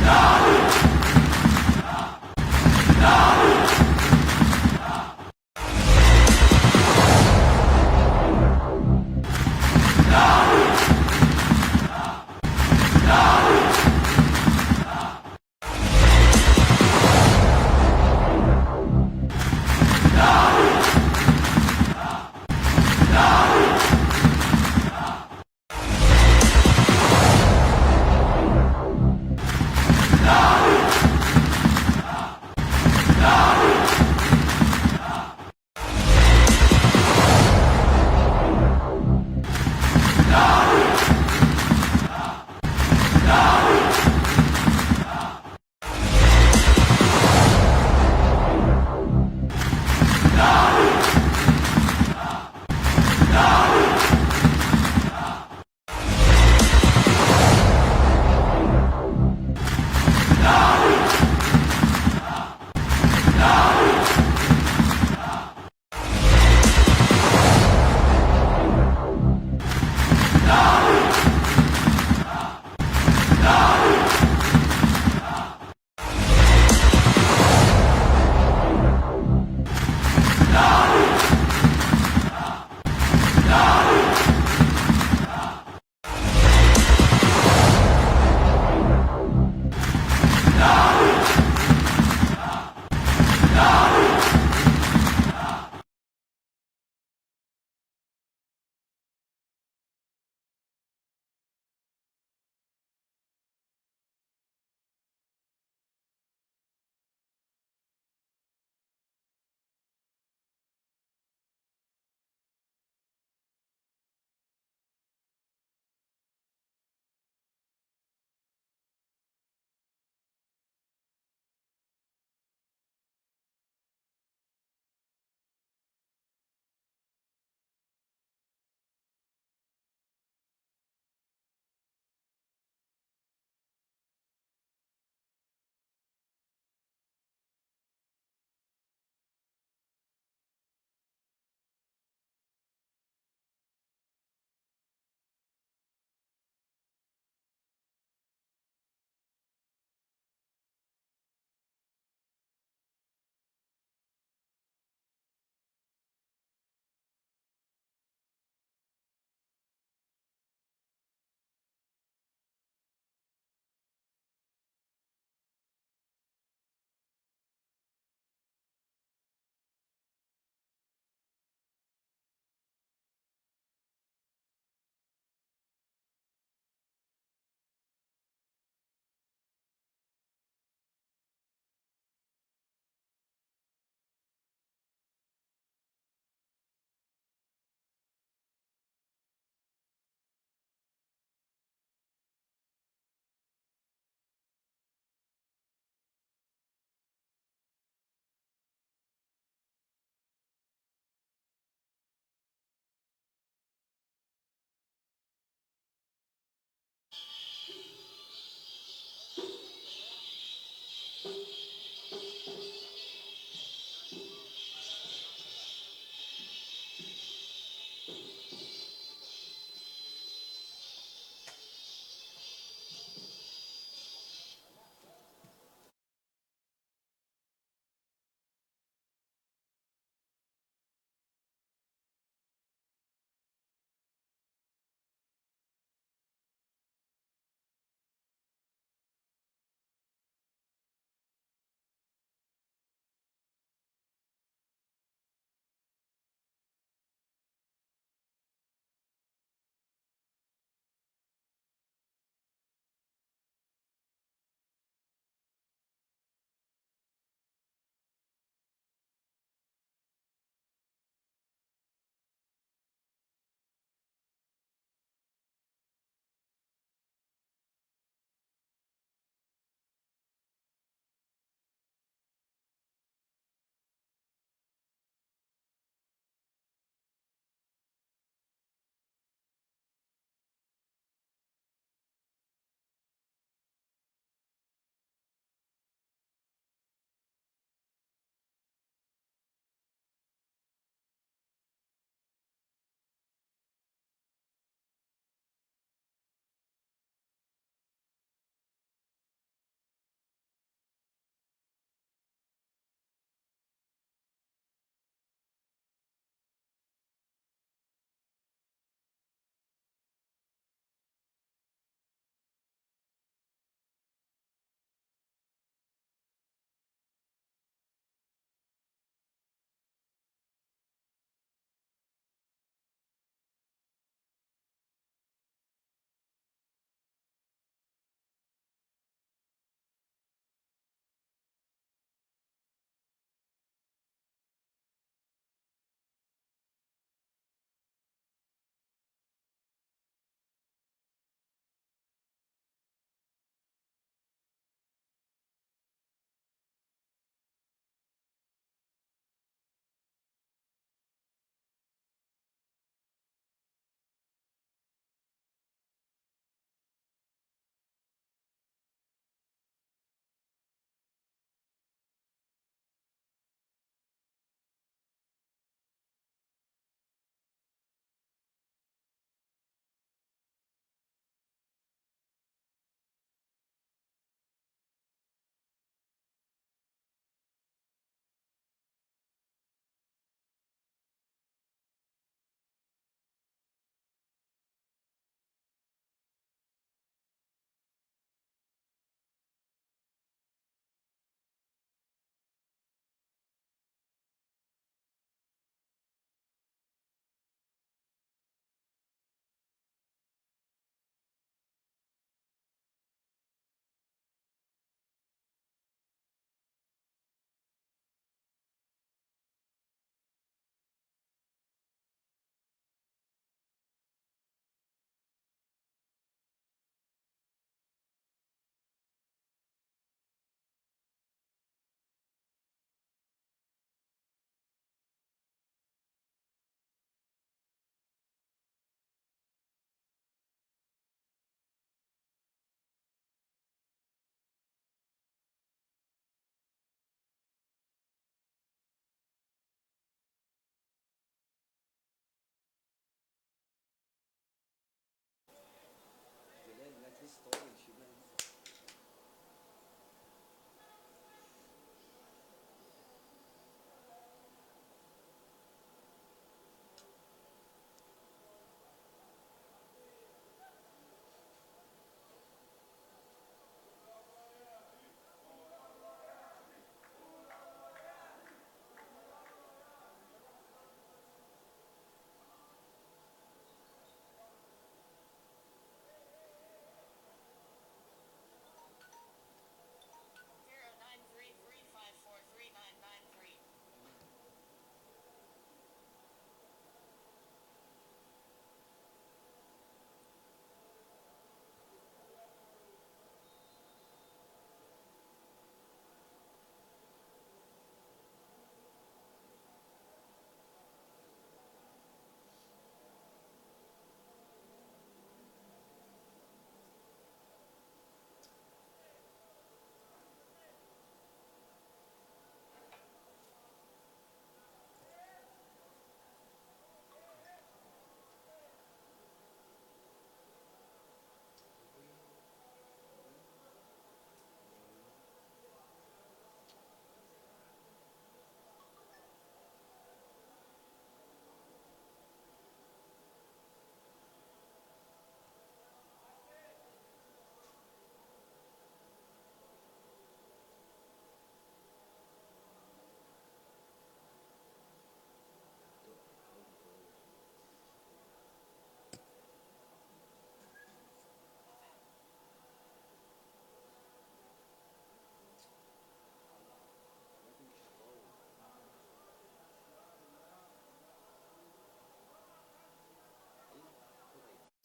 لا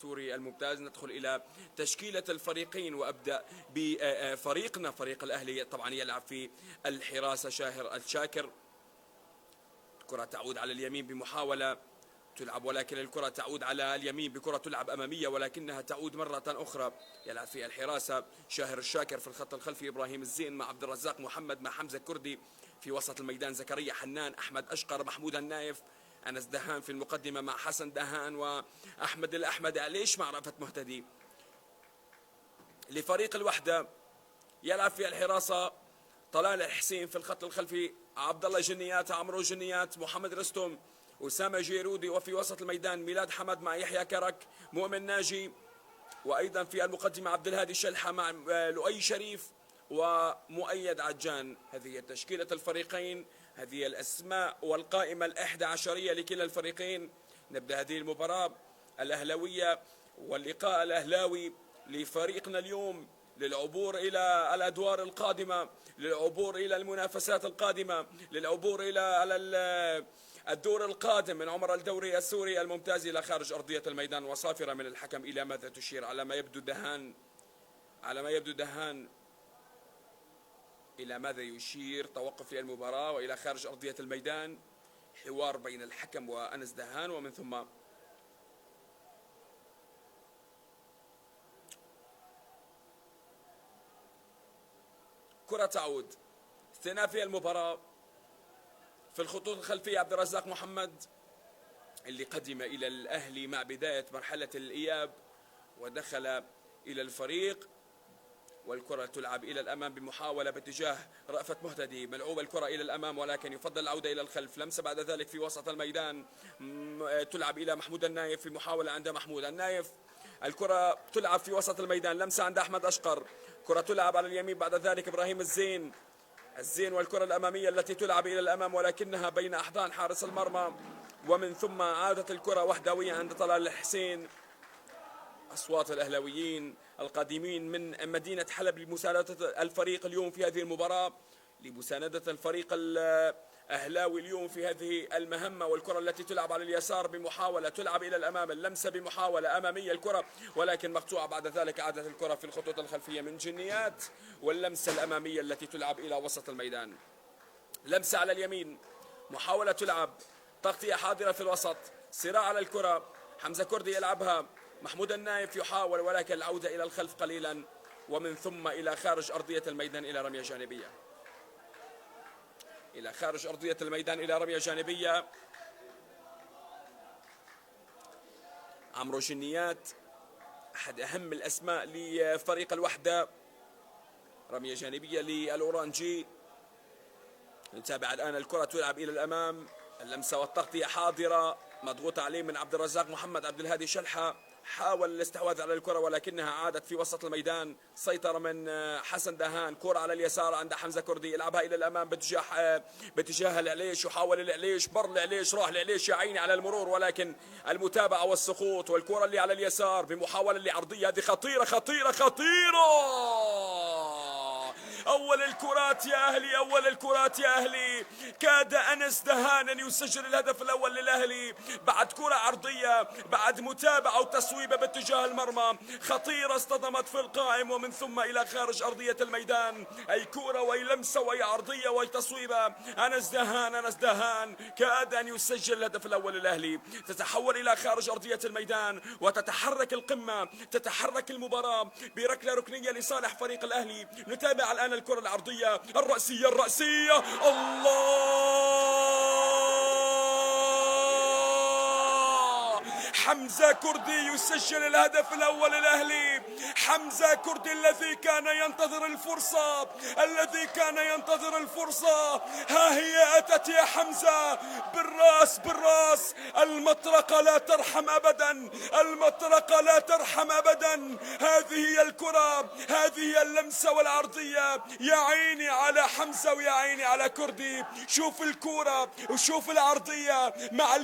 السوري الممتاز. ندخل إلى تشكيلة الفريقين وأبدأ بفريقنا فريق الأهلي. طبعا يلعب في الحراسة شاهر الشاكر. الكرة تعود على اليمين بمحاولة تلعب، ولكن الكرة تعود على اليمين بكرة تلعب أمامية ولكنها تعود مرة أخرى. يلعب في الحراسة شاهر الشاكر، في الخط الخلفي إبراهيم الزين مع عبد الرزاق محمد مع حمزة كردي، في وسط الميدان زكريا حنان، أحمد أشقر، محمود النايف، أنس دهان في المقدمة مع حسن دهان وأحمد الأحمد عليش مع رأفت مهتدي. لفريق الوحدة يلعب في الحراسة طلال الحسين، في الخط الخلفي عبد الله جنيات، عمرو جنيات، محمد رستم، أسامة جيرودي، وفي وسط الميدان ميلاد حمد مع يحيى كرك، مؤمن ناجي، وأيضا في المقدمة عبد الهادي الشلحة مع لؤي شريف ومؤيد عجان. هذه تشكيلة الفريقين، هذه الأسماء والقائمة ال11 لكلا الفريقين. نبدأ هذه المباراة الأهلاوية واللقاء الأهلاوي لفريقنا اليوم للعبور إلى الأدوار القادمة، للعبور إلى المنافسات القادمة، للعبور إلى الدور القادم من عمر الدوري السوري الممتاز إلى خارج أرضية الميدان. وصافرة من الحكم إلى ماذا تشير؟ على ما يبدو دهان إلى ماذا يشير؟ توقف للمباراة وإلى خارج أرضية الميدان. حوار بين الحكم وأنس دهان، ومن ثم كرة تعود. ثناء في المباراة في الخطوط الخلفية عبد الرزاق محمد اللي قدم إلى الأهلي مع بداية مرحلة الإياب ودخل إلى الفريق، والكرة تلعب إلى الأمام بمحاولة باتجاه رأفت مهتدي. ملعوبة الكرة إلى الأمام ولكن يفضل العودة إلى الخلف. لمسة بعد ذلك في وسط الميدان تلعب إلى محمود النايف، في محاولة عند محمود النايف. الكرة تلعب في وسط الميدان، لمسة عند أحمد أشقر، كرة تلعب على اليمين بعد ذلك إبراهيم الزين، والكرة الأمامية التي تلعب إلى الأمام ولكنها بين أحضان حارس المرمى. ومن ثم عادت الكرة وحدوية عند طلال الحسين. أصوات الأهلاويين القادمين من مدينة حلب لمساندة الفريق اليوم في هذه المباراة، لمساندة الفريق الأهلاوي اليوم في هذه المهمة. والكرة التي تلعب على اليسار بمحاولة تلعب إلى الأمام، اللمسة بمحاولة أمامية الكرة ولكن مقطوعة. بعد ذلك عادت الكرة في الخطوط الخلفية من جنيات، واللمسة الأمامية التي تلعب إلى وسط الميدان. لمسة على اليمين، محاولة تلعب، تغطية حاضرة في الوسط، صراع على الكرة، حمزة كردي يلعبها، محمود النايف يحاول ولكن العودة إلى الخلف قليلا، ومن ثم إلى خارج أرضية الميدان إلى رمية جانبية. إلى خارج أرضية الميدان إلى رمية جانبية. عمرو جنيات أحد أهم الأسماء لفريق الوحدة. رمية جانبية للأورانجي. نتابع الآن الكرة تلعب إلى الأمام، اللمسة والتغطية حاضرة، مضغوط عليه من عبد الرزاق محمد. عبد الهادي شلحة حاول الاستحواذ على الكرة ولكنها عادت في وسط الميدان. سيطرة من حسن دهان، كرة على اليسار عند حمزة كردي، يلعبها إلى الأمام باتجاه العليش، يحاول العليش، مر العليش، راح العليش يا عيني على المرور ولكن المتابعة والسقوط. والكرة اللي على اليسار بمحاولة لعرضية، هذه خطيرة خطيرة خطيرة. أول الكرات يا أهلي، أول الكرات يا أهلي. كاد أنس دهان أن يسجل الهدف الأول للأهلي بعد كرة عرضية، بعد متابعة وتصويبة باتجاه المرمى خطيرة اصطدمت في القائم ومن ثم إلى خارج أرضية الميدان. أي كرة وأي لمسة وأي عرضية وأي تصويبة. أنس دهان كاد أن يسجل الهدف الأول للأهلي. تتحول إلى خارج أرضية الميدان وتتحرك القمة، تتحرك المباراة بركلة ركنية لصالح فريق الأهلي. نتابع الآن الكرة العرضية الرأسية الله، حمزة كردي يسجل الهدف الأول للأهلي. حمزة كردي الذي كان ينتظر الفرصة، ها هي أتت يا حمزة بالراس. المطرقة لا ترحم أبدا، هذه هي الكرة، هذه هي اللمسة والعرضية. يا عيني على حمزة ويا عيني على كردي. شوف الكرة وشوف العرضية مع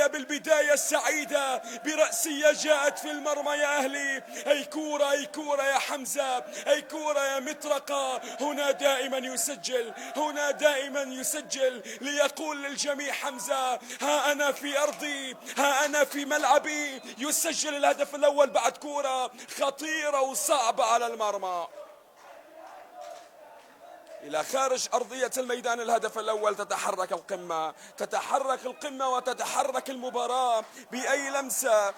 بالبداية السعيدة حمزة برأسية جاءت في المرمى يا أهلي. أي كورة أي كورة يا حمزة، أي كورة يا مطرقة. هنا دائما يسجل، هنا دائما يسجل ليقول للجميع حمزة ها أنا في أرضي، ها أنا في ملعبي. يسجل الهدف الأول بعد كورة خطيرة وصعبة على المرمى إلى خارج أرضية الميدان. الهدف الأول. تتحرك القمة، تتحرك القمة وتتحرك المباراة بأي لمسة.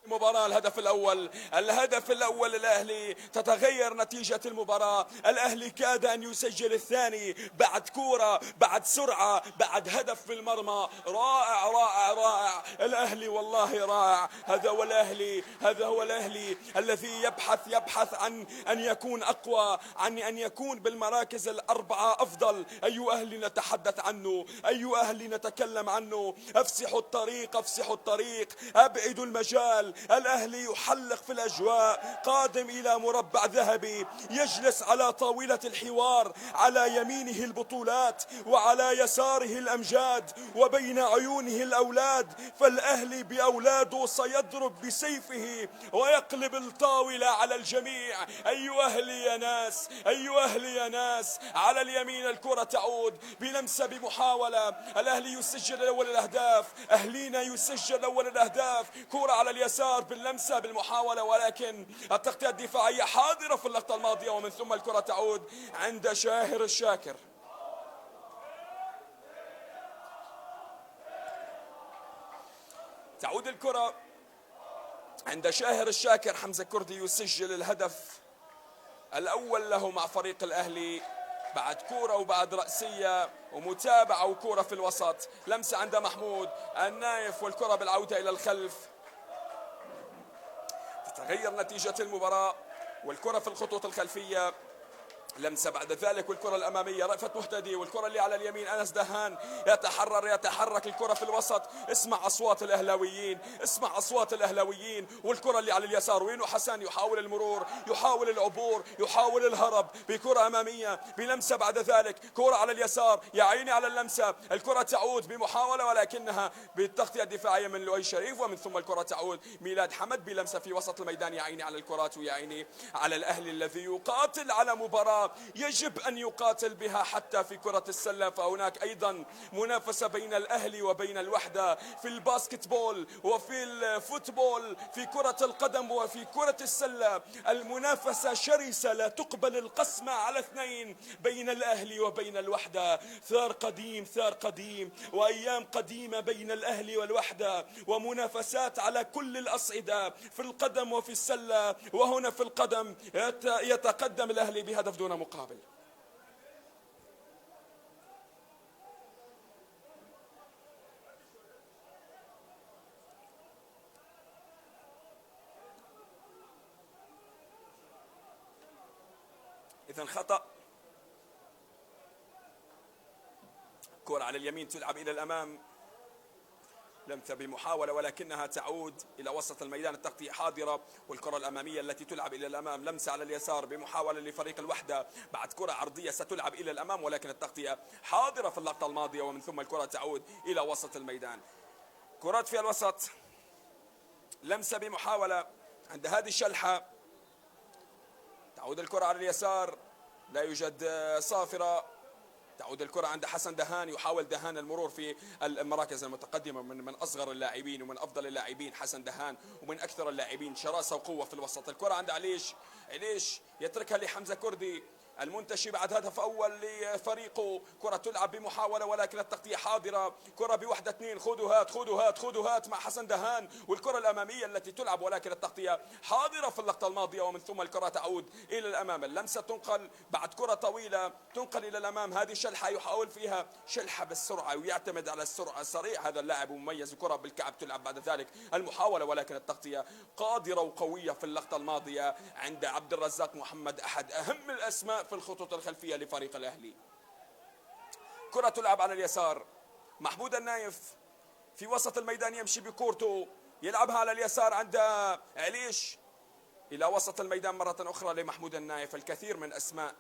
المباراة الهدف الأول، الهدف الأول الأهلي. تتغير نتيجة المباراة. الأهلي كاد أن يسجل الثاني بعد كورة، بعد سرعة، بعد هدف في المرمى. رائع رائع رائع الأهلي، والله رائع. هذا هو الأهلي، هذا هو الأهلي الذي يبحث عن أن يكون أقوى، عن أن يكون بالمراكز الأربعة أفضل. أي أهلي نتحدث عنه، أي أهلي نتكلم عنه. افسحوا الطريق، افسحوا الطريق، أبعدوا المجال. الأهلي يحلق في الأجواء، قادم إلى مربع ذهبي، يجلس على طاولة الحوار. على يمينه البطولات وعلى يساره الأمجاد وبين عيونه الأولاد. فالأهلي بأولاده سيضرب بسيفه ويقلب الطاولة على الجميع. أي أهلي يا ناس، أي أهلي يا ناس. على اليمين الكرة تعود بلمسة بمحاولة. الأهلي يسجل أول الأهداف، أهلينا يسجل أول الأهداف. كرة على اليسار باللمسة بالمحاولة، ولكن التغطية الدفاعية حاضرة في اللقطة الماضية. ومن ثم الكرة تعود عند شاهر الشاكر. تعود الكرة عند شاهر الشاكر. حمزة كردي يسجل الهدف الأول له مع فريق الأهلي بعد كورة وبعد رأسية ومتابعة وكورة في الوسط. لمسة عند محمود النايف والكرة بالعودة إلى الخلف. تتغير نتيجة المباراة والكرة في الخطوط الخلفية. لمسة بعد ذلك والكرة الأمامية رأفت مهتدي، والكرة اللي على اليمين أنس دهان. يتحرك الكرة في الوسط. اسمع أصوات الأهلاويين، اسمع أصوات الأهلاويين. والكرة اللي على اليسار وينو حسن يحاول المرور، يحاول العبور، يحاول الهرب بكرة أمامية بلمسة بعد ذلك. كرة على اليسار، يا عيني على اللمسة. الكرة تعود بمحاولة ولكنها بالتغطية الدفاعية من لؤي شريف. ومن ثم الكرة تعود ميلاد حمد بلمسة في وسط الميدان. يا عيني على الكرات ويا عيني على الأهلي الذي يقاتل على مباراة يجب أن يقاتل بها حتى في كرة السلة. فهناك أيضا منافسة بين الأهلي وبين الوحدة في الباسكتبول وفي الفوتبول، في كرة القدم وفي كرة السلة. المنافسة شرسة، لا تقبل القسمة على اثنين بين الأهلي وبين الوحدة. ثار قديم، ثار قديم وأيام قديمة بين الأهلي والوحدة، ومنافسات على كل الأصعدة في القدم وفي السلة. وهنا في القدم يتقدم الأهلي بهدف دون مقابل. إذن خطأ. كرة على اليمين تلعب إلى الأمام. لمسة بمحاولة ولكنها تعود إلى وسط الميدان. التغطية حاضرة والكرة الأمامية التي تلعب إلى الأمام. لمسة على اليسار بمحاولة لفريق الوحدة بعد كرة عرضية ستلعب إلى الأمام ولكن التغطية حاضرة في اللقطة الماضية. ومن ثم الكرة تعود إلى وسط الميدان. كرات في الوسط. لمسة بمحاولة عند هذه الشلحة. تعود الكرة على اليسار، لا يوجد صافرة. تعود الكرة عند حسن دهان. يحاول دهان المرور في المراكز المتقدمة من أصغر اللاعبين ومن أفضل اللاعبين حسن دهان، ومن أكثر اللاعبين شراسة وقوة في الوسط. الكرة عند عليش يتركها لحمزة كردي. المنتشي بعد هدف أول لفريقه. كرة تلعب بمحاولة ولكن التغطية حاضرة. كرة بوحدة اثنين، خذوا هات خذوا هات خذوا هات مع حسن دهان، والكرة الأمامية التي تلعب ولكن التغطية حاضرة في اللقطة الماضية، ومن ثم الكرة تعود إلى الأمام. اللمسة تنقل بعد كرة طويلة تنقل إلى الأمام. هذه شلحة يحاول فيها شلحة بالسرعة ويعتمد على السرعة. سريع هذا اللاعب مميز. كرة بالكعب تلعب بعد ذلك المحاولة ولكن التغطية قادرة وقوية في اللقطة الماضية عند عبد الرزاق محمد، أحد أهم الأسماء في الخطوط الخلفية لفريق الأهلي. كرة تلعب على اليسار. محمود النايف في وسط الميدان يمشي بكورته، يلعبها على اليسار عند عليش إلى وسط الميدان مرة أخرى لمحمود النايف. الكثير من أسماء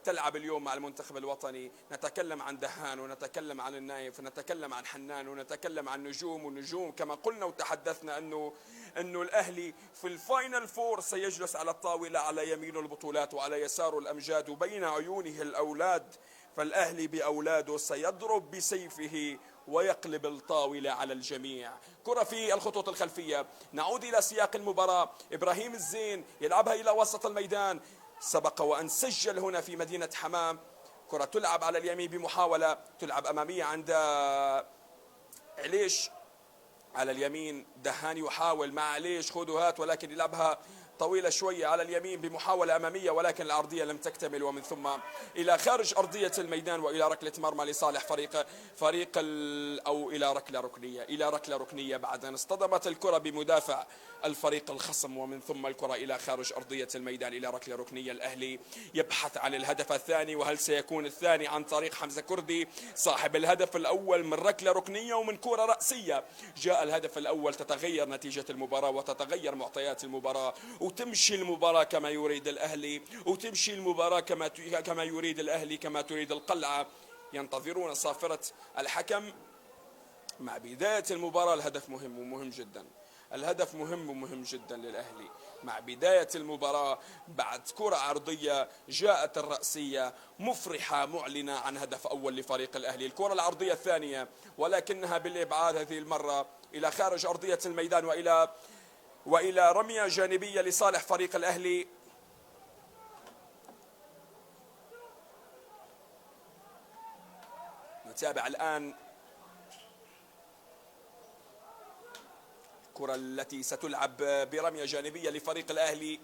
تلعب اليوم مع المنتخب الوطني. نتكلم عن دهان ونتكلم عن النايف ونتكلم عن حنان ونتكلم عن نجوم ونجوم كما قلنا وتحدثنا أنه الأهلي في الفاينل فور سيجلس على الطاولة، على يمينه البطولات وعلى يساره الأمجاد وبين عيونه الأولاد. فالأهلي بأولاده سيضرب بسيفه ويقلب الطاولة على الجميع. كرة في الخطوط الخلفية. نعود إلى سياق المباراة. إبراهيم الزين يلعبها إلى وسط الميدان. سبق وأن سجل هنا في مدينة حمام. كرة تلعب على اليمين بمحاولة تلعب أمامية عند عليش على اليمين. دهان يحاول مع عليش خذوا هات ولكن يلعبها طويلة شوية على اليمين بمحاولة أمامية ولكن العرضية لم تكتمل، ومن ثم إلى خارج أرضية الميدان وإلى ركلة مرمى لصالح فريق أو إلى ركلة ركنية بعد أن اصطدمت الكرة بمدافع الفريق الخصم، ومن ثم الكرة إلى خارج أرضية الميدان إلى ركلة ركنية. الأهلي يبحث عن الهدف الثاني، وهل سيكون الثاني عن طريق حمزة كردي صاحب الهدف الأول من ركلة ركنية ومن كرة رأسية؟ جاء الهدف الأول، تتغير نتيجة المباراة وتتغير معطيات المباراة وتمشي المباراة كما يريد الأهلي، وتمشي المباراة كما يريد الأهلي، كما تريد القلعة. ينتظرون صافرة الحكم مع بداية المباراة. الهدف مهم ومهم جدا. الهدف مهم ومهم جدا للأهلي مع بداية المباراة. بعد كرة عرضية جاءت الرأسية مفرحة معلنة عن هدف أول لفريق الأهلي. الكرة العرضية الثانية ولكنها بالإبعاد هذه المرة إلى خارج أرضية الميدان وإلى رمية جانبية لصالح فريق الأهلي. نتابع الآن الكرة التي ستلعب برمية جانبية لفريق الأهلي.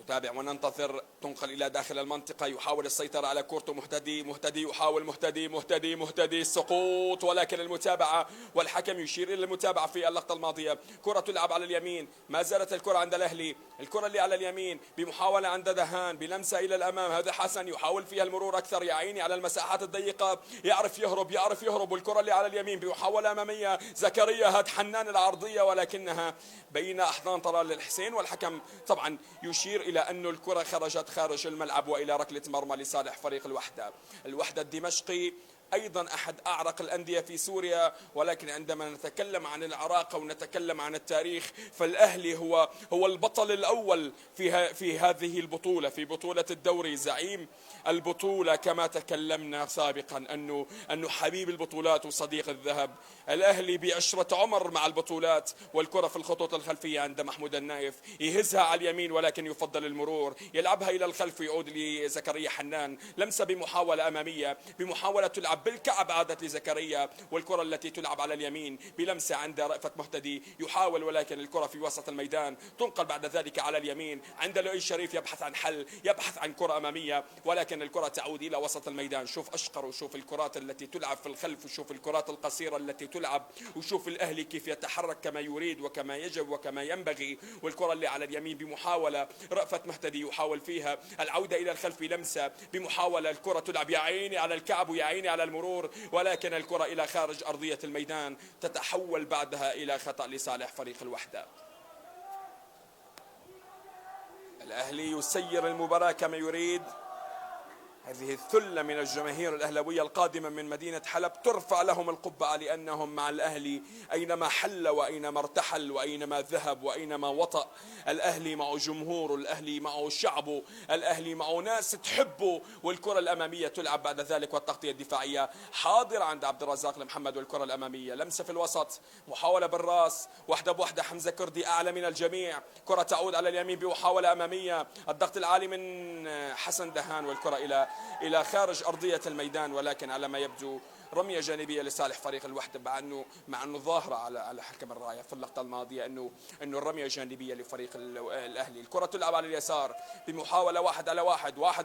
نتابع وننتظر. تنقل إلى داخل المنطقة. يحاول السيطرة على كورته مهتدي يحاول مهتدي السقوط ولكن المتابعة والحكم يشير إلى المتابعة في اللقطة الماضية. كرة تلعب على اليمين. ما زالت الكرة عند الأهلي. الكرة اللي على اليمين بمحاولة عند دهان بلمسة إلى الأمام. هذا حسن يحاول فيها المرور أكثر. يا عيني على المساحات الضيقة. يعرف يهرب. والكرة اللي على اليمين بمحاولة أمامية. زكريا هات حنان العرضية ولكنها بين أحضان طلال الحسين، والحكم طبعا يشير إلى أن الكرة خرجت خارج الملعب وإلى ركلة مرمى لصالح فريق الوحدة الدمشقي. أيضا أحد أعرق الأندية في سوريا، ولكن عندما نتكلم عن العراقة ونتكلم عن التاريخ فالأهلي هو البطل الأول في هذه البطولة، في بطولة الدوري، زعيم البطولة كما تكلمنا سابقا أنه حبيب البطولات وصديق الذهب. الأهلي بعشرة عمر مع البطولات. والكرة في الخطوط الخلفية عند محمود النايف. يهزها على اليمين ولكن يفضل المرور. يلعبها إلى الخلف يعود لزكريا حنان. لمسة بمحاولة أمامية بمحاولة تلعب بالكعب عادت لزكريا. والكرة التي تلعب على اليمين بلمسة عند رأفت مهتدي. يحاول ولكن الكرة في وسط الميدان. تنقل بعد ذلك على اليمين عند لؤي شريف. يبحث عن حل، يبحث عن كرة أمامية ولكن الكرة تعود إلى وسط الميدان. شوف أشقر وشوف الكرات التي تلعب في الخلف وشوف الكرات القصيرة التي تلعب وشوف الأهلي كيف يتحرك كما يريد وكما يجب وكما ينبغي. والكرة اللي على اليمين بمحاولة رأفت مهتدي يحاول فيها العودة إلى الخلف. لمسة بمحاولة. الكرة تلعب يا عيني على الكعب ويا عيني على المرور ولكن الكرة إلى خارج أرضية الميدان. تتحول بعدها إلى خطأ لصالح فريق الوحدة. الأهلي يسير المباراة كما يريد. هذه الثلة من الجماهير الأهلاوية القادمة من مدينة حلب ترفع لهم القبعة، لأنهم مع الأهلي أينما حل وأينما ارتحل وأينما ذهب وأينما وطأ. الأهلي معه جمهوره، الأهلي معه شعبه، الأهلي معه ناس تحبه، والكرة الأمامية تلعب بعد ذلك، والتغطية الدفاعية حاضرة عند عبد الرزاق المحمد. والكرة الأمامية لمسة في الوسط، محاولة بالراس، واحدة بوحدة، حمزة كردي أعلى من الجميع، كرة تعود على اليمين بمحاولة أمامية، الضغط العالي من حسن دهان، والكرة إلى خارج أرضية الميدان، ولكن على ما يبدو رمية جانبية لصالح فريق الوحدة، مع أنه ظاهرة على حكم الراية في اللقطة الماضية أنه الرمية جانبية لفريق الأهلي. الكرة تلعب على اليسار بمحاولة واحد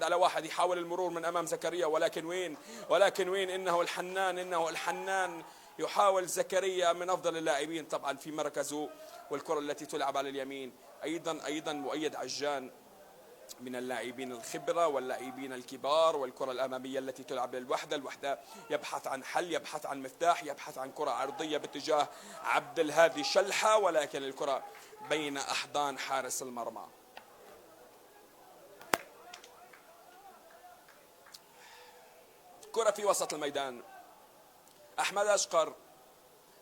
على واحد، يحاول المرور من أمام زكريا، ولكن وين إنه الحنان يحاول زكريا من أفضل اللاعبين طبعا في مركزه. والكرة التي تلعب على اليمين أيضا مؤيد عجان من اللاعبين الخبرة واللاعبين الكبار. والكرة الأمامية التي تلعب للوحدة يبحث عن حل، يبحث عن مفتاح، يبحث عن كرة عرضية باتجاه عبد الهادي شلحة، ولكن الكرة بين أحضان حارس المرمى. كرة في وسط الميدان، أحمد أشقر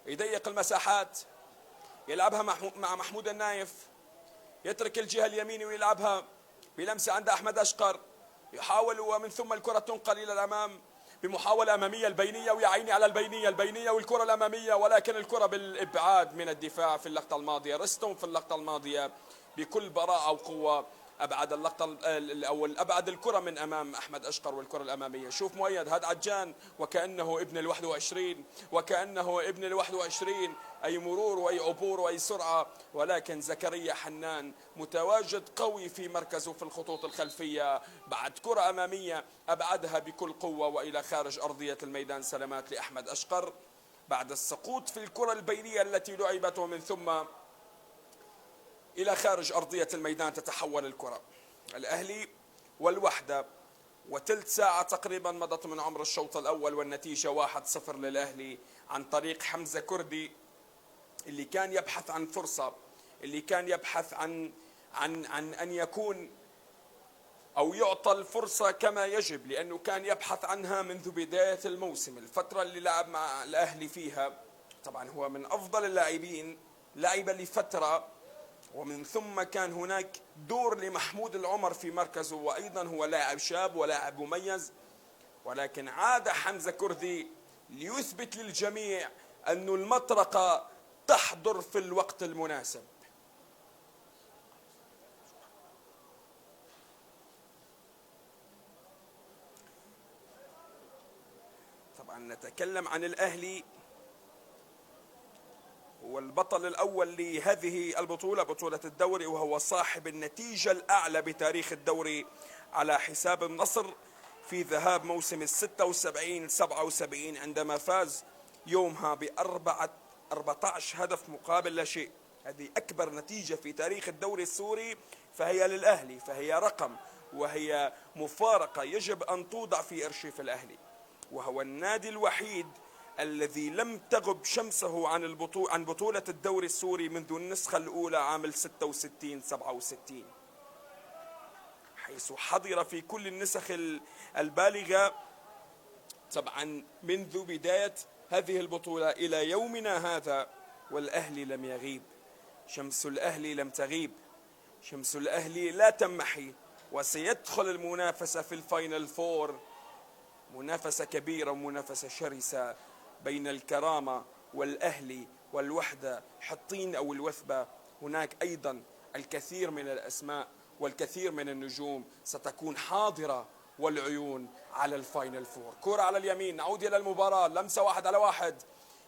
يضيق المساحات، يلعبها مع محمود النايف، يترك الجهة اليمين ويلعبها بلمسة عند أحمد أشقر، يحاول ومن ثم الكرة تنقل إلى الأمام بمحاولة أمامية البينية، ويا عيني على البينية والكرة الأمامية، ولكن الكرة بالإبعاد من الدفاع في اللقطة الماضية. رستم في اللقطة الماضية بكل براعة وقوة أبعد أبعد الكرة من أمام أحمد أشقر. والكرة الأمامية شوف مؤيد هذا عجان وكأنه ابن ال21 أي مرور وأي عبور وأي سرعة، ولكن زكريا حنان متواجد قوي في مركزه في الخطوط الخلفية. بعد كرة أمامية أبعدها بكل قوة وإلى خارج أرضية الميدان. سلامات لأحمد أشقر بعد السقوط في الكرة البينية التي لعبت، ومن ثم إلى خارج أرضية الميدان تتحول الكرة. الأهلي والوحدة وثلث ساعة تقريبا مضت من عمر الشوط الأول، والنتيجة 1-0 للأهلي عن طريق حمزة كردي، اللي كان يبحث عن فرصة، اللي كان يبحث عن أن يكون أو يعطى الفرصة كما يجب، لأنه كان يبحث عنها منذ بداية الموسم. الفترة اللي لعب مع الأهلي فيها طبعا هو من أفضل اللاعبين، لعب لفترة، ومن ثم كان هناك دور لمحمود العمر في مركزه، وأيضا هو لاعب شاب ولاعب مميز، ولكن عاد حمزة كردي ليثبت للجميع أن المطرقة تحضر في الوقت المناسب. طبعا نتكلم عن الأهلي، هو البطل الأول لهذه البطولة، بطولة الدوري، وهو صاحب النتيجة الأعلى بتاريخ الدوري على حساب النصر في ذهاب موسم 76-77 عندما فاز يومها ب14 هدف مقابل لا شيء. هذه أكبر نتيجة في تاريخ الدوري السوري، فهي للأهلي، فهي رقم وهي مفارقة يجب أن توضع في أرشيف الأهلي، وهو النادي الوحيد الذي لم تغب شمسه عن بطولة الدوري السوري منذ النسخة الأولى عام 66-67، حيث حضر في كل النسخ البالغة طبعا منذ بداية هذه البطولة إلى يومنا هذا، والأهلي لم يغيب. شمس الأهلي لم تغيب، شمس الأهلي لا تمحي، وسيدخل المنافسة في الفاينل فور، منافسة كبيرة ومنافسة شرسة بين الكرامة والأهلي والوحدة، حطين أو الوثبة. هناك أيضا الكثير من الأسماء والكثير من النجوم ستكون حاضرة والعيون على الفاينل فور. كرة على اليمين، نعود إلى المباراة، لمسة 1-على-1،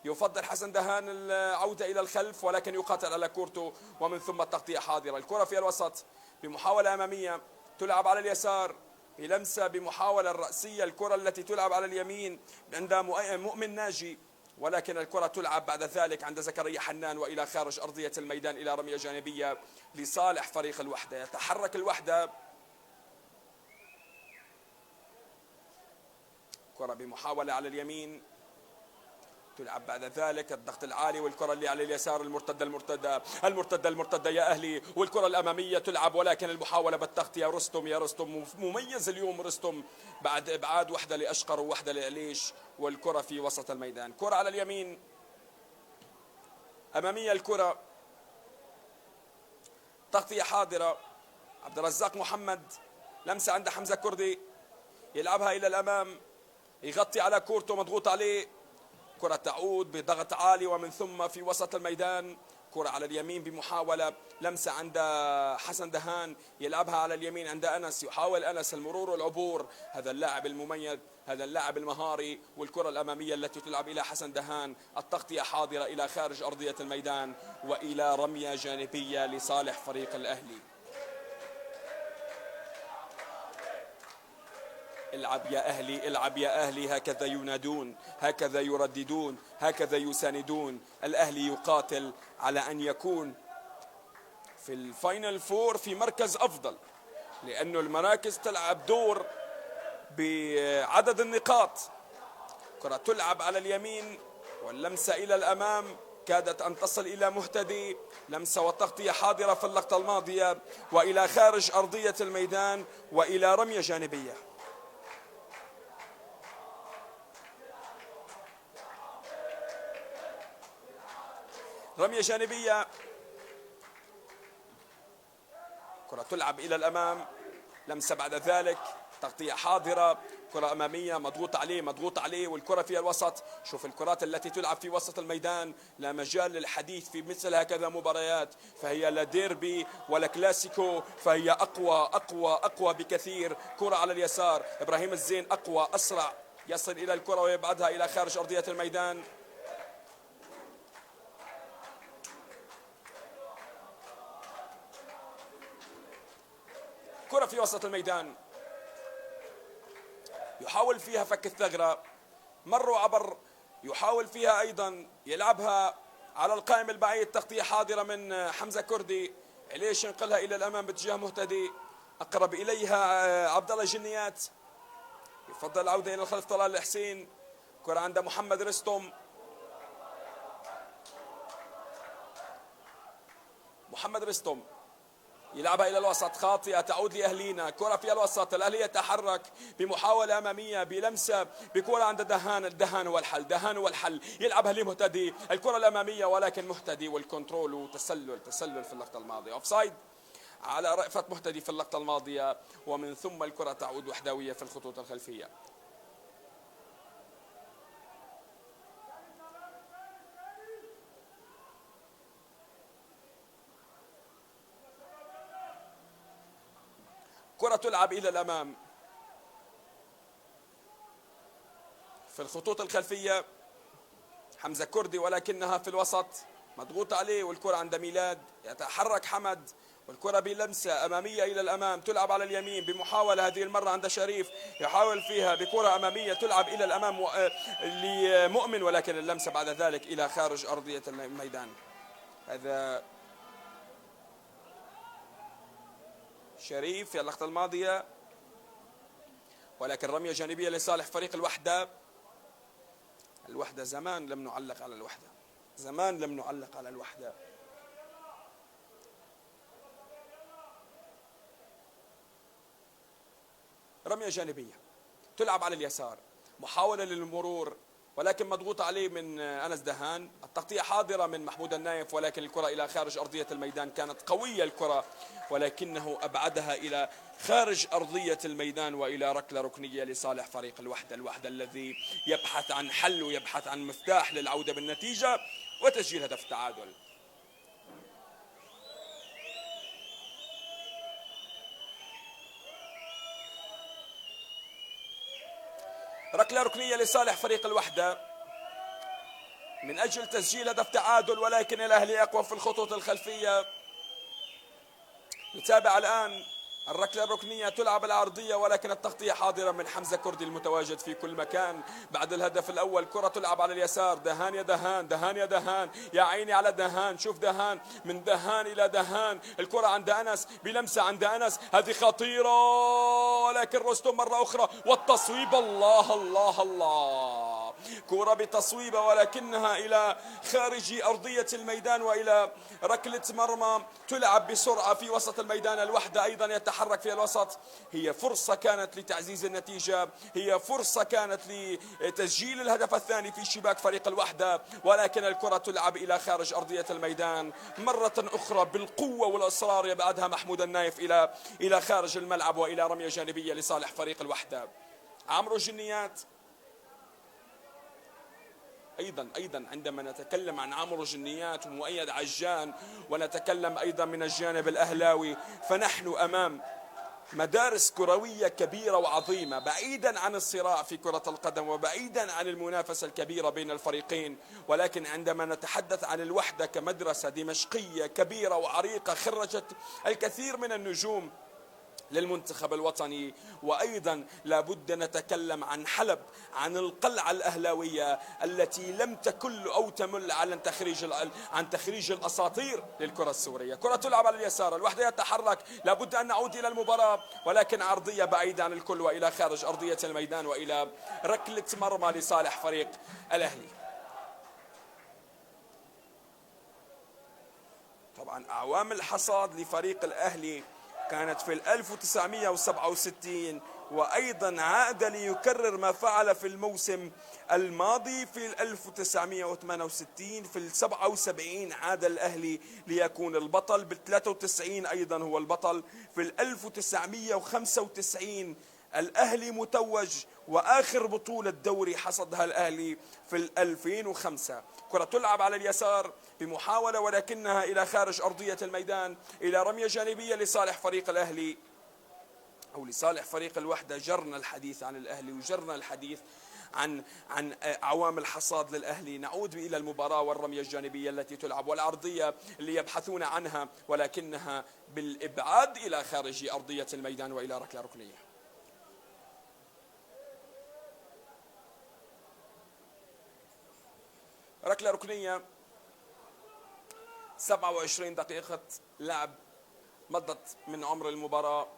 يفضل حسن دهان العودة إلى الخلف، ولكن يقاتل على كورته، ومن ثم التغطية حاضرة. الكرة في الوسط بمحاولة أمامية تلعب على اليسار، بلمسة بمحاولة الرأسية، الكرة التي تلعب على اليمين عند مؤمن ناجي، ولكن الكرة تلعب بعد ذلك عند زكريا حنان وإلى خارج أرضية الميدان إلى رمية جانبية لصالح فريق الوحدة. يتحرك الوحدة، كرة بمحاولة على اليمين، تلعب بعد ذلك الضغط العالي والكرة اللي على اليسار، المرتدة يا أهلي، والكرة الأمامية تلعب، ولكن المحاولة بالضغط يا رستم مميز اليوم رستم، بعد إبعاد واحدة لأشقر وواحدة لعليش، والكرة في وسط الميدان، كرة على اليمين أمامية، الكرة تغطية حاضرة، عبد الرزاق محمد، لمسة عند حمزة كردي، يلعبها إلى الأمام، يغطي على كورته، مضغوط عليه، كرة تعود بضغط عالي ومن ثم في وسط الميدان، كرة على اليمين بمحاولة، لمسة عند حسن دهان، يلعبها على اليمين عند أنس، يحاول أنس المرور والعبور، هذا اللاعب المميز، هذا اللاعب المهاري، والكرة الأمامية التي تلعب إلى حسن دهان، التغطية حاضرة إلى خارج أرضية الميدان وإلى رمية جانبية لصالح فريق الأهلي. العب يا أهلي، العب يا أهلي، هكذا ينادون، هكذا يرددون، هكذا يساندون. الأهلي يقاتل على أن يكون في الفاينل فور في مركز أفضل، لأنه المراكز تلعب دور بعدد النقاط. كرة تلعب على اليمين واللمسة إلى الأمام، كادت أن تصل إلى مهتدي، لمسة وتغطية حاضرة في اللقطة الماضية، وإلى خارج أرضية الميدان وإلى رمية جانبية. رمية جانبية، كرة تلعب إلى الأمام، لمسة بعد ذلك، تغطية حاضرة، كرة أمامية، مضغوط عليه والكرة في الوسط. شوف الكرات التي تلعب في وسط الميدان، لا مجال للحديث في مثل هكذا مباريات، فهي لا ديربي ولا كلاسيكو، فهي أقوى بكثير. كرة على اليسار، إبراهيم الزين أقوى أسرع، يصل إلى الكرة ويبعدها إلى خارج أرضية الميدان. كرة في وسط الميدان، يحاول فيها فك الثغرة، مروا عبر، يحاول فيها أيضا، يلعبها على القائم البعيد، تغطية حاضرة من حمزة كردي، ليش ينقلها إلى الأمام باتجاه مهتدي، أقرب إليها عبد الله جنيات، يفضل العودة إلى الخلف طلال الحسين. كرة عند محمد رستم، يلعبها إلى الوسط، خاطئة تعود لأهلينا، كرة في الوسط، الأهلي يتحرك بمحاولة أمامية بلمسة بكرة عند دهان هو الحل، يلعبها لمهتدي، الكرة الأمامية، ولكن مهتدي والكنترول وتسلل في اللقطة الماضية، أوفسايد على رأفة مهتدي في اللقطة الماضية، ومن ثم الكرة تعود وحدوية في الخطوط الخلفية. كرة تلعب إلى الأمام في الخطوط الخلفية، حمزة كردي، ولكنها في الوسط، مضغوط عليه، والكرة عند ميلاد، يتحرك حمد، والكرة بلمسة أمامية إلى الأمام، تلعب على اليمين بمحاولة هذه المرة عند شريف، يحاول فيها بكرة أمامية تلعب إلى الأمام لمؤمن، ولكن اللمسة بعد ذلك إلى خارج أرضية الميدان. هذا شريف في اللقطة الماضية، ولكن رمية جانبية لصالح فريق الوحدة. زمان لم نعلق على الوحدة، رمية جانبية تلعب على اليسار، محاولة للمرور، ولكن مضغوط عليه من أنس دهان، التغطية حاضرة من محمود النايف، ولكن الكرة إلى خارج أرضية الميدان، كانت قوية الكرة، ولكنه أبعدها إلى خارج أرضية الميدان وإلى ركلة ركنية لصالح فريق الوحدة الذي يبحث عن حل ويبحث عن مفتاح للعودة بالنتيجة وتسجيل هدف التعادل. ركلة ركنية لصالح فريق الوحدة من أجل تسجيل هدف تعادل، ولكن الأهلي أقوى في الخطوط الخلفية. نتابع الآن الركلة الركنية تلعب العرضية، ولكن التغطية حاضرة من حمزة كردي المتواجد في كل مكان. بعد الهدف الأول كرة تلعب على اليسار، دهان يا دهان، دهان يا دهان، يا عيني على دهان، شوف دهان، من دهان إلى دهان، الكرة عند أنس، بلمسة عند أنس، هذه خطيرة، ولكن رستم مرة أخرى والتصويب، الله الله الله، كرة بتصويبة ولكنها إلى خارج أرضية الميدان وإلى ركلة مرمى تلعب بسرعة في وسط الميدان. الوحدة أيضا يتحرك في الوسط، هي فرصة كانت لتعزيز النتيجة، هي فرصة كانت لتسجيل الهدف الثاني في شباك فريق الوحدة، ولكن الكرة تلعب إلى خارج أرضية الميدان مرة أخرى بالقوة والإصرار. يبعدها محمود النايف إلى خارج الملعب وإلى رمية جانبية لصالح فريق الوحدة. عمرو جنيات أيضا عندما نتكلم عن عمرو جنيات ومؤيد عجان ونتكلم أيضا من الجانب الأهلاوي، فنحن أمام مدارس كروية كبيرة وعظيمة، بعيدا عن الصراع في كرة القدم وبعيدا عن المنافسة الكبيرة بين الفريقين، ولكن عندما نتحدث عن الوحدة كمدرسة دمشقية كبيرة وعريقة خرجت الكثير من النجوم للمنتخب الوطني. وأيضا لابد نتكلم عن حلب، عن القلعة الأهلاوية التي لم تكل أو تمل عن تخريج الأساطير للكرة السورية. كرة تلعب على اليسار، الوحدة يتحرك، لابد أن نعود إلى المباراة، ولكن عرضية بعيدة عن الكل وإلى خارج أرضية الميدان وإلى ركلة مرمى لصالح فريق الأهلي. طبعا أعوام الحصاد لفريق الأهلي كانت في 1967، وأيضا عاد ليكرر ما فعل في الموسم الماضي في 1968. في 77 عاد الأهلي ليكون البطل، بال 93 أيضا هو البطل، في 1995 الأهلي متوج، وآخر بطولة دوري حصدها الأهلي في 2005. كرة تلعب على اليسار بمحاولة ولكنها إلى خارج أرضية الميدان، إلى رمية جانبية لصالح فريق الأهلي أو لصالح فريق الوحدة. جرنا الحديث عن الأهلي وجرنا الحديث عن عوامل الحصاد للأهلي. نعود إلى المباراة والرمية الجانبية التي تلعب والعرضية اللي يبحثون عنها، ولكنها بالإبعاد إلى خارج أرضية الميدان وإلى ركلة ركنية. ركلة ركنية، 27 دقيقة لعب مضت من عمر المباراة.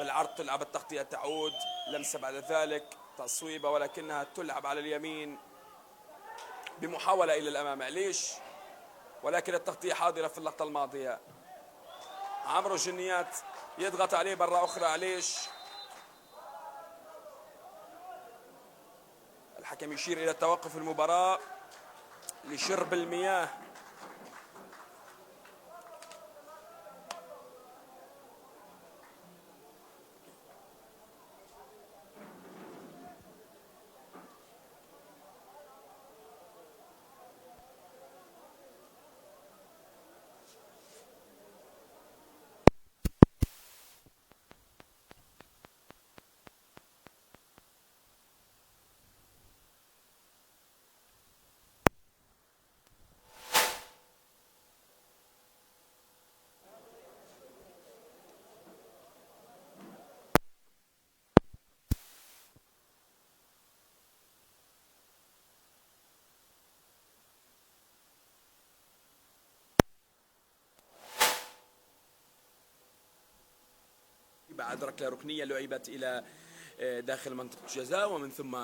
بالعرض تلعب التغطية، تعود لمسة بعد ذلك تصويبة ولكنها تلعب على اليمين بمحاولة إلى الأمام، ليش؟ ولكن التغطية حاضرة في اللقطة الماضية. عمرو جنيات يضغط عليه مرة أخرى، ليش؟ الحكم يشير إلى توقف المباراة لشرب المياه. بعد ركلة ركنية لعبت إلى داخل منطقة الجزاء، ومن ثم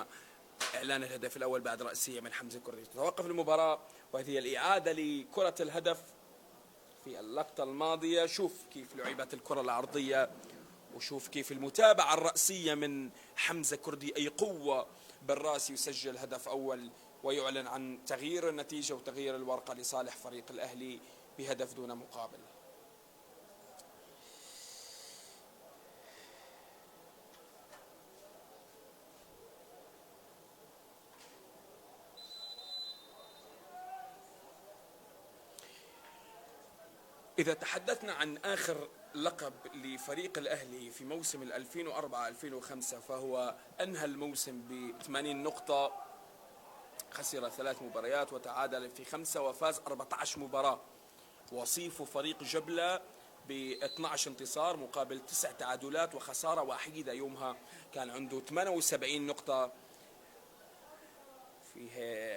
إعلان الهدف الأول بعد رأسية من حمزة كردي. تتوقف المباراة، وهذه الإعادة لكرة الهدف في اللقطة الماضية. شوف كيف لعبت الكرة العرضية، وشوف كيف المتابعة الرأسية من حمزة كردي، أي قوة بالرأس، يسجل هدف أول ويعلن عن تغيير النتيجة وتغيير الورقة لصالح فريق الأهلي بهدف دون مقابل. إذا تحدثنا عن آخر لقب لفريق الأهلي في موسم 2004-2005 فهو أنهى الموسم ب80 نقطة، خسر 3 مباريات وتعادل في 5 وفاز 14 مباراة. وصيف فريق جبلة ب12 انتصار مقابل 9 تعادلات وخسارة واحدة. يومها كان عنده 78 نقطة في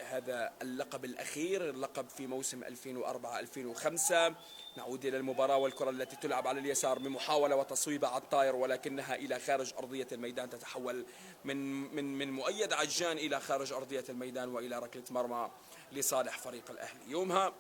هذا اللقب الأخير، اللقب في موسم 2004-2005. نعود إلى المباراة والكرة التي تلعب على اليسار بمحاولة وتصويبة على الطائر ولكنها إلى خارج أرضية الميدان، تتحول من مؤيد عجان إلى خارج أرضية الميدان وإلى ركلة مرمى لصالح فريق الأهلي. يومها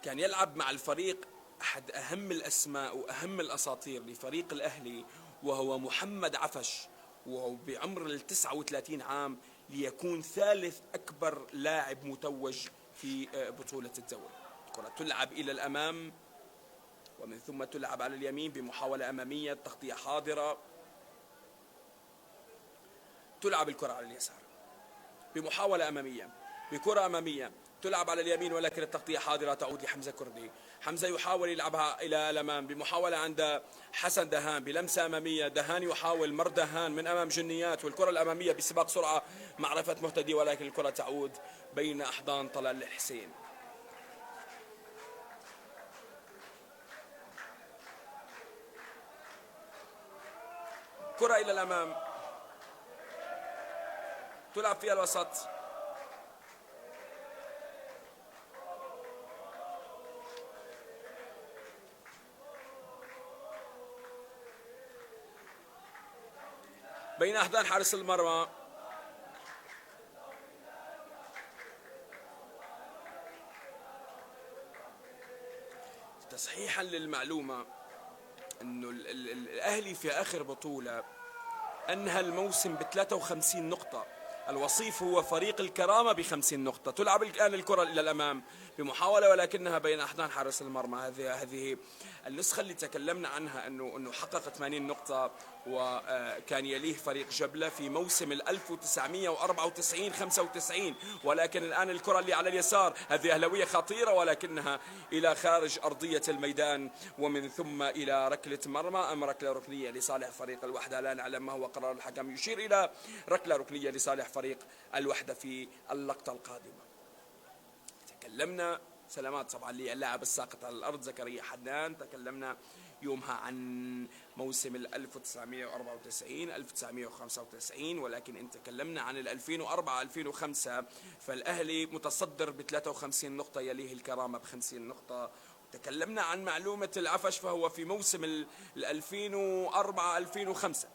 كان يلعب مع الفريق أحد أهم الأسماء وأهم الأساطير لفريق الأهلي وهو محمد عفش، وهو بعمر 39 عام ليكون ثالث أكبر لاعب متوج في بطولة الدوري. الكرة تلعب إلى الأمام ومن ثم تلعب على اليمين بمحاولة أمامية، تغطية حاضرة. تلعب الكرة على اليسار بمحاولة أمامية، بكرة أمامية تلعب على اليمين ولكن التغطية حاضرة، تعود لحمزة كردي. حمزة يحاول يلعبها إلى الأمام بمحاولة عند حسن دهان بلمسة أمامية. دهان يحاول مر دهان من أمام جنيات والكرة الأمامية بسباق سرعة معرفة مهتدي ولكن الكرة تعود بين أحضان طلال الحسين. كرة إلى الأمام تلعب فيها الوسط، بين أحضان حارس المرمى. تصحيحا للمعلومة أنه الأهلي في آخر بطولة أنهى الموسم ب53 نقطة. الوصيف هو فريق الكرامة ب50 نقطة. تلعب الآن الكرة إلى الأمام بمحاولة ولكنها بين أحضان حارس المرمى. هذه النسخة اللي تكلمنا عنها أنه حقق 80 نقطة وكان يليه فريق جبلة في موسم 1994-95، ولكن الآن الكرة اللي على اليسار هذه أهلوية خطيرة ولكنها إلى خارج أرضية الميدان ومن ثم إلى ركلة مرمى أم ركلة ركنية لصالح فريق الوحدة. لا نعلم ما هو قرار الحكم، يشير إلى ركلة ركنية لصالح فريق الوحدة في اللقطة القادمة. تكلمنا سلامات طبعا للاعب الساقط على الأرض زكريا حنان. تكلمنا يومها عن موسم 1994-1995 ولكن إن تكلمنا عن 2004-2005 فالأهلي متصدر ب53 نقطة، يليه الكرامة ب50 نقطة. تكلمنا عن معلومة العفش فهو في موسم 2004-2005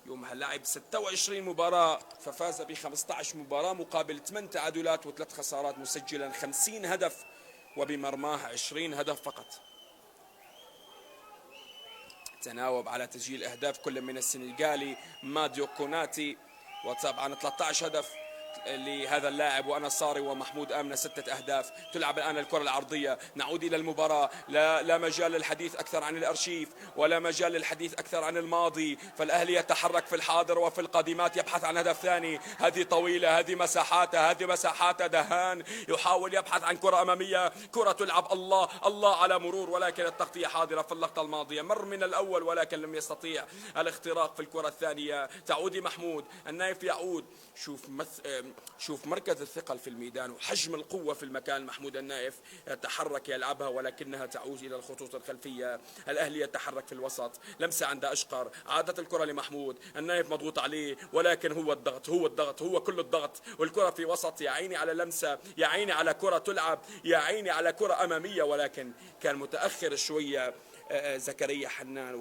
يومها لعب 26 مباراة ففاز ب15 مباراة مقابل 8 تعادلات و3 خسارات، مسجلا 50 هدف وبمرماه 20 هدف فقط. تناوب على تسجيل أهداف كل من السنغالي ماديو كوناتي، وطبعا 13 هدف لهذا اللاعب وأنا صاري ومحمود آمنة 6 أهداف. تلعب الآن الكرة العرضية، نعود إلى المباراة. لا مجال للحديث أكثر عن الأرشيف ولا مجال للحديث أكثر عن الماضي، فالأهلي يتحرك في الحاضر وفي القادمات، يبحث عن هدف ثاني. هذه طويلة، هذه مساحات دهان يحاول يبحث عن كرة أمامية، كرة تلعب الله على مرور ولكن التغطية حاضرة. في اللقطة الماضية مر من الأول ولكن لم يستطيع الاختراق في الكرة الثانية. تعود محمود النايف، يعود. شوف مركز الثقل في الميدان وحجم القوة في المكان. محمود النايف يتحرك يلعبها ولكنها تعود إلى الخطوط الخلفية. الأهلي يتحرك في الوسط، لمسة عند أشقر، عادت الكرة لمحمود النايف، مضغوط عليه ولكن هو الضغط هو كل الضغط، والكرة في وسط. يا عيني على لمسة، يا عيني على كرة تلعب، يا عيني على كرة أمامية ولكن كان متأخر شوية زكريا حنان.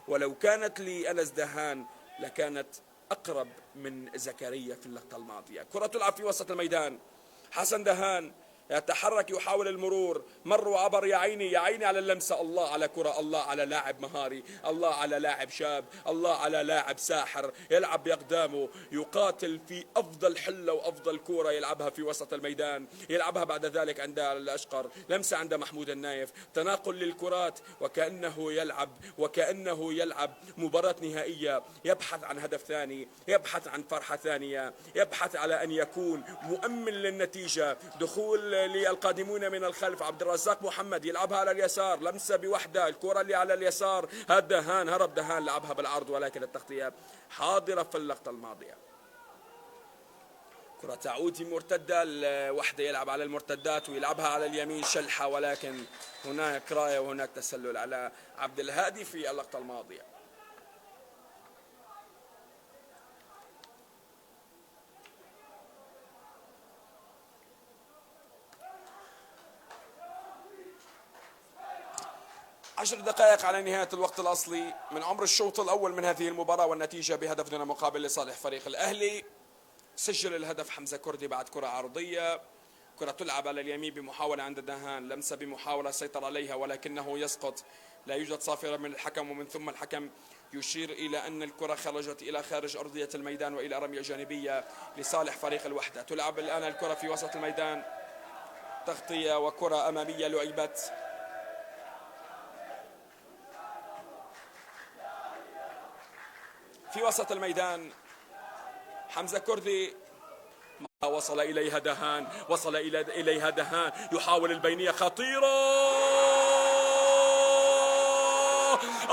ولو كانت لأنس دهان لكانت أقرب من زكريا في اللقطة الماضية. كرة تلعب في وسط الميدان، حسن دهان يتحرك يحاول المرور، مر وعبر. يا عيني على اللمسة، الله على كرة، الله على لاعب مهاري، الله على لاعب شاب، الله على لاعب ساحر يلعب بأقدامه، يقاتل في أفضل حلة وأفضل كرة يلعبها في وسط الميدان، يلعبها بعد ذلك عند الأشقر. لمسة عند محمود النايف، تناقل للكرات وكأنه يلعب مباراة نهائية، يبحث عن هدف ثاني، يبحث عن فرحة ثانية، يبحث على أن يكون مؤمن للنتيجة، دخول للقادمون من الخلف. عبد الرزاق محمد يلعبها على اليسار، لمسة بوحدة، الكرة اللي على اليسار، هاد دهان، هرب دهان لعبها بالعرض ولكن التغطية حاضرة في اللقطة الماضية. كرة تعود مرتدة، الوحدة يلعب على المرتدات ويلعبها على اليمين شلحة، ولكن هناك راية وهناك تسلل على عبد الهادي في اللقطة الماضية. عشر دقائق على نهاية الوقت الأصلي من عمر الشوط الأول من هذه المباراة، والنتيجة بهدف دون مقابل لصالح فريق الأهلي. سجل الهدف حمزة كردي بعد كرة عرضية، كرة تلعب على اليمين بمحاولة عند دهان، لمسة بمحاولة سيطر عليها ولكنه يسقط، لا يوجد صافرة من الحكم، ومن ثم الحكم يشير إلى أن الكرة خرجت إلى خارج أرضية الميدان وإلى رمية جانبية لصالح فريق الوحدة. تلعب الآن الكرة في وسط الميدان، تغطية وكرة أمامية لعبت في وسط الميدان. حمزة كردي وصل إليها دهان، وصل إليها دهان، يحاول البينية خطيرة.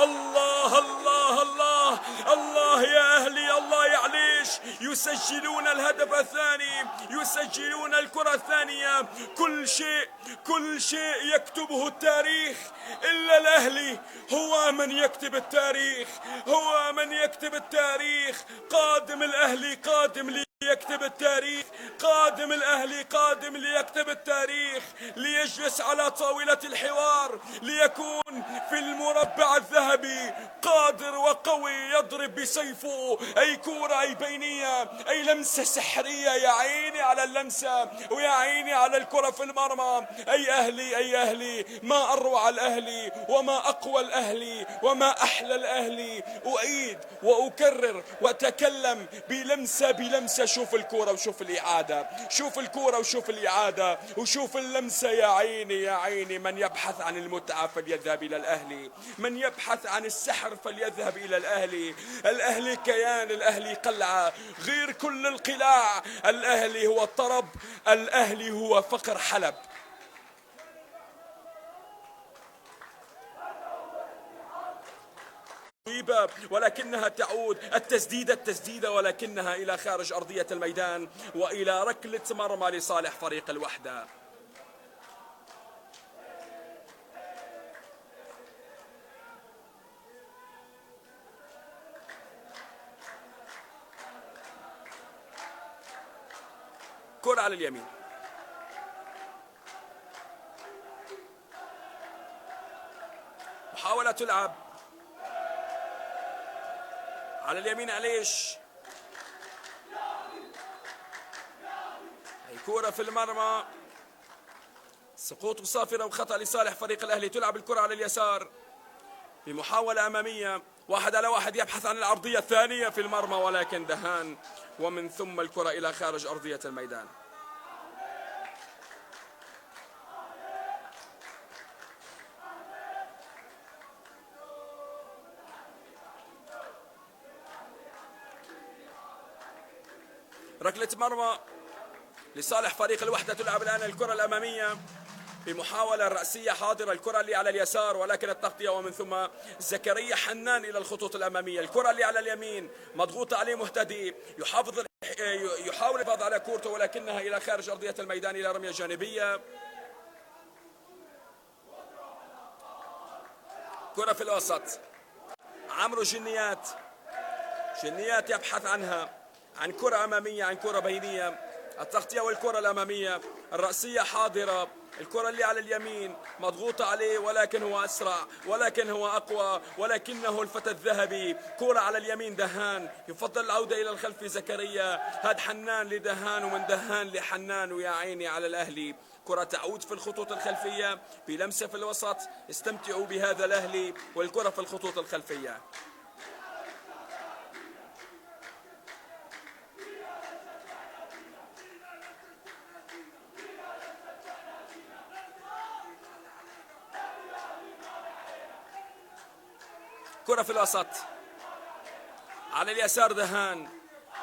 الله الله الله الله يا أهلي، الله يعليش، يسجلون الهدف الثاني، يسجلون الكرة الثانية. كل شيء يكتبه التاريخ إلا الأهلي، هو من يكتب التاريخ، هو من يكتب التاريخ. قادم الأهلي، قادم ليكتب التاريخ، قادم الأهلي، قادم ليكتب التاريخ، ليجلس على طاولة الحوار، ليكون في المربع الذهبي، قادر وقوي، يضرب بسيفه أي كورة، أي بينية، أي لمسة سحرية. يا عيني على اللمسة ويا عيني على الكرة في المرمى. أي أهلي، أي أهلي، ما أروع الأهلي وما أقوى الأهلي وما أحلى الأهلي. أعيد وأكرر وأتكلم بلمسة بلمسة. شوف الكرة وشوف الإعادة، شوف الكرة وشوف الإعادة وشوف اللمسة. يا عيني يا عيني، من يبحث عن المتعة فليذهب إلى الأهلي، من يبحث عن السحر فليذهب إلى الأهلي. الأهلي كيان، الأهلي قلعة غير كل القلاع. الأهلي هو الطرب، الأهلي هو فقر حلب. ولكنها تعود، التسديدة ولكنها إلى خارج أرضية الميدان وإلى ركلة مرمى لصالح فريق الوحدة. كرة على اليمين، محاولة تلعب على اليمين. عليش هي كرة في المرمى، سقوط صافرة وخطأ لصالح فريق الأهلي. تلعب الكرة على اليسار بمحاولة أمامية، 1 على 1، يبحث عن العرضية الثانية في المرمى ولكن دهان، ومن ثم الكرة إلى خارج أرضية الميدان. ركلة مرمى لصالح فريق الوحدة. تلعب الآن الكرة الأمامية بمحاولة رأسية حاضرة، الكرة اللي على اليسار ولكن التغطية، ومن ثم زكريا حنان إلى الخطوط الأمامية. الكرة اللي على اليمين مضغوطة عليه مهتدي، يحاول الحفاظ على كورته ولكنها إلى خارج أرضية الميدان إلى رمية جانبية. كرة في الوسط، عمرو جنيات يبحث عنها، عن كرة أمامية، عن كرة بينية. التغطية والكرة الأمامية، الرأسية حاضرة، الكرة اللي على اليمين مضغوطة عليه ولكن هو أسرع، ولكن هو أقوى، ولكنه الفتى الذهبي. كرة على اليمين دهان، يفضل العودة إلى الخلف زكريا. هاد حنان لدهان ومن دهان لحنان، ويا عيني على الأهلي. كرة تعود في الخطوط الخلفية بلمسة في الوسط. استمتعوا بهذا الأهلي، والكرة في الخطوط الخلفية. كرة في الوسط على اليسار، دهان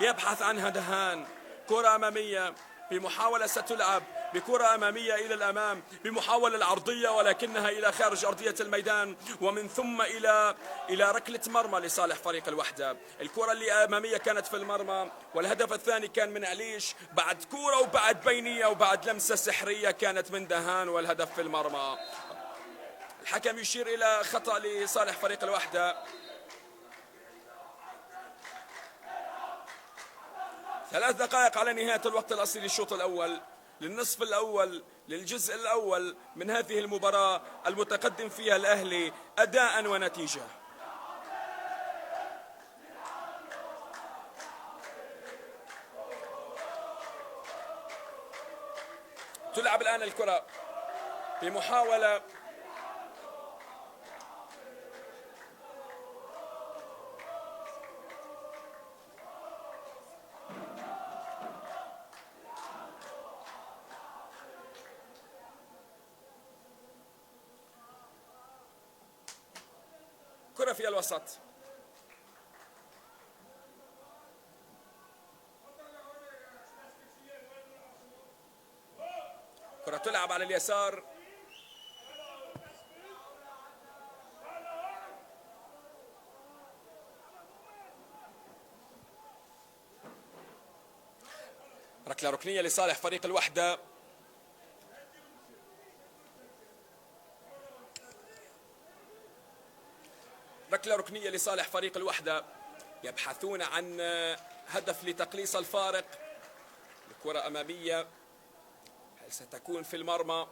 يبحث عنها دهان. كرة أمامية بمحاولة ستلعب بكرة أمامية إلى الأمام بمحاولة العرضية ولكنها إلى خارج أرضية الميدان، ومن ثم إلى ركلة مرمى لصالح فريق الوحدة. الكرة اللي أمامية كانت في المرمى، والهدف الثاني كان من عليش بعد كرة وبعد بينية وبعد لمسة سحرية كانت من دهان، والهدف في المرمى. الحكم يشير إلى خطأ لصالح فريق الوحدة. 3 دقائق على نهاية الوقت الأصلي للشوط الأول، للنصف الأول، للجزء الأول من هذه المباراة المتقدم فيها الأهلي أداء ونتيجة. تلعب الآن الكرة بمحاولة كرة في الوسط، كرة تلعب على اليسار، ركلة ركنية لصالح فريق الوحدة. ركلة ركنية لصالح فريق الوحدة، يبحثون عن هدف لتقليص الفارق. الكرة أمامية، هل ستكون في المرمى؟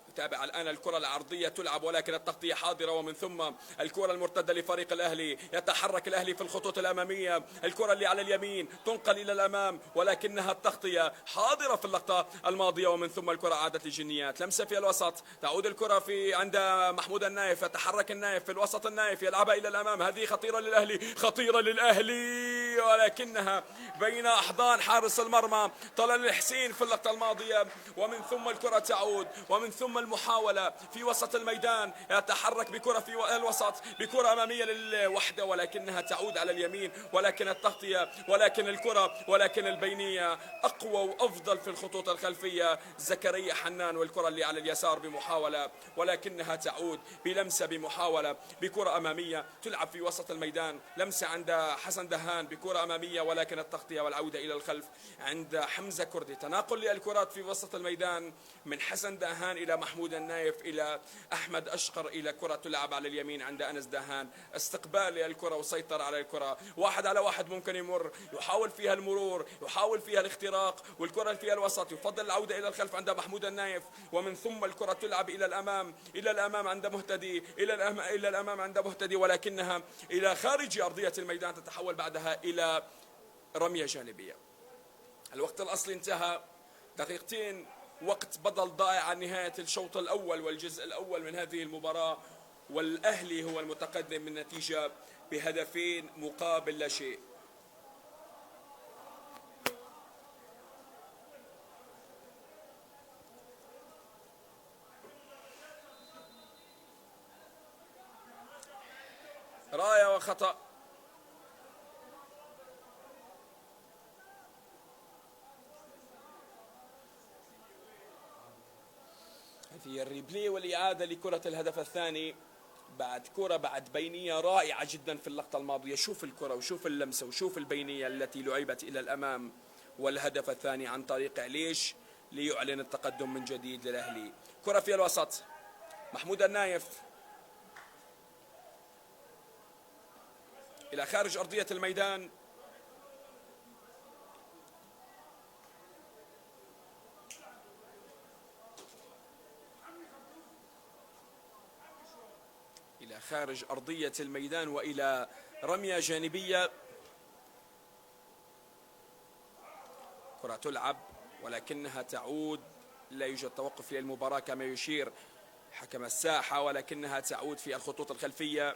يتابع الآن الكرة العرضية تلعب ولكن التغطية حاضرة، ومن ثم الكرة المرتدة لفريق الأهلي. يتحرك الأهلي في الخطوط الأمامية، الكرة اللي على اليمين تنقل إلى الأمام ولكنها التغطية حاضرة في اللقطة الماضية، ومن ثم الكرة عادت للجنيات. لمسة في الوسط، تعود الكرة عند محمود النايف، يتحرك النايف في الوسط، النايف يلعبها إلى الأمام، هذه خطيرة للأهلي، خطيرة للأهلي ولكنها بين أحضان حارس المرمى طلال الحسين في اللقطة الماضية، ومن ثم الكرة تعود، ومن ثم المحاولة في وسط الميدان. يتحرك بكرة في الوسط، بكرة أمامية للوحدة ولكنها تعود على اليمين، ولكن التغطية، ولكن الكرة، ولكن البينية أقوى وأفضل في الخطوط الخلفية. زكريا حنان، والكرة اللي على اليسار بمحاولة ولكنها تعود بلمسة، بمحاولة بكرة أمامية تلعب في وسط الميدان. لمسة عند حسن دهان بكرة أمامية ولكن التغطية والعودة إلى الخلف عند حمزة كردي. تناقل للكرات في وسط الميدان من حسن دهان إلى محمود النايف إلى أحمد أشقر، إلى كرة تلعب على اليمين عند أنس دهان. استقبال للكرة وسيطر على الكرة، 1 على 1 ممكن يمر، يحاول فيها المرور، يحاول فيها الاختراق، والكرة في الوسط يفضل العودة إلى الخلف عند محمود النايف، ومن ثم الكرة تلعب إلى الأمام، إلى الأمام عند مهتدي، إلى الأمام عند مهتدي ولكنها إلى خارج أرضية الميدان، تتحول بعدها إلى رمية جانبية. الوقت الأصلي انتهى، دقيقتين وقت بدل ضائع عن نهاية الشوط الأول والجزء الأول من هذه المباراة، والأهلي هو المتقدم من نتيجة بهدفين مقابل لا شيء. راية وخطأ. هذه الريبلي والإعادة لكرة الهدف الثاني بعد كرة، بعد بينية رائعة جدا في اللقطة الماضية. شوف الكرة وشوف اللمسة وشوف البينية التي لعبت إلى الأمام، والهدف الثاني عن طريق عليش ليعلن التقدم من جديد للأهلي. كرة في الوسط، محمود النايف إلى خارج أرضية الميدان، إلى خارج أرضية الميدان وإلى رمية جانبية. كرة تلعب ولكنها تعود، لا يوجد توقف للمباراة كما يشير حكم الساحة، ولكنها تعود في الخطوط الخلفية.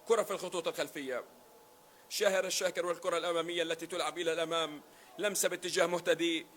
كرة في الخطوط الخلفية، شاهر الشاكر والكرة الأمامية التي تلعب إلى الأمام. لمسة باتجاه مهتدي،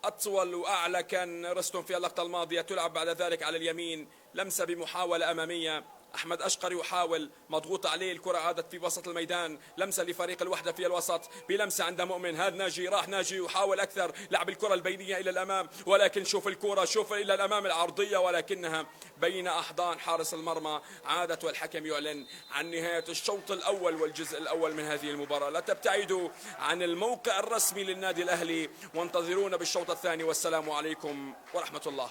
أطول وأعلى كان رستم في اللقطة الماضية، تلعب بعد ذلك على اليمين. لمسة بمحاولة أمامية أحمد أشقر يحاول، مضغوط عليه، الكرة عادت في وسط الميدان، لمسة لفريق الوحدة في الوسط، بلمسة عند مؤمن. هذا ناجي، راح ناجي يحاول أكثر لعب الكرة البينية إلى الأمام، ولكن شوف الكرة، شوف إلى الأمام العرضية، ولكنها بين أحضان حارس المرمى. عادت والحكم يعلن عن نهاية الشوط الأول والجزء الأول من هذه المباراة. لا تبتعدوا عن الموقع الرسمي للنادي الأهلي وانتظرونا بالشوط الثاني، والسلام عليكم ورحمة الله.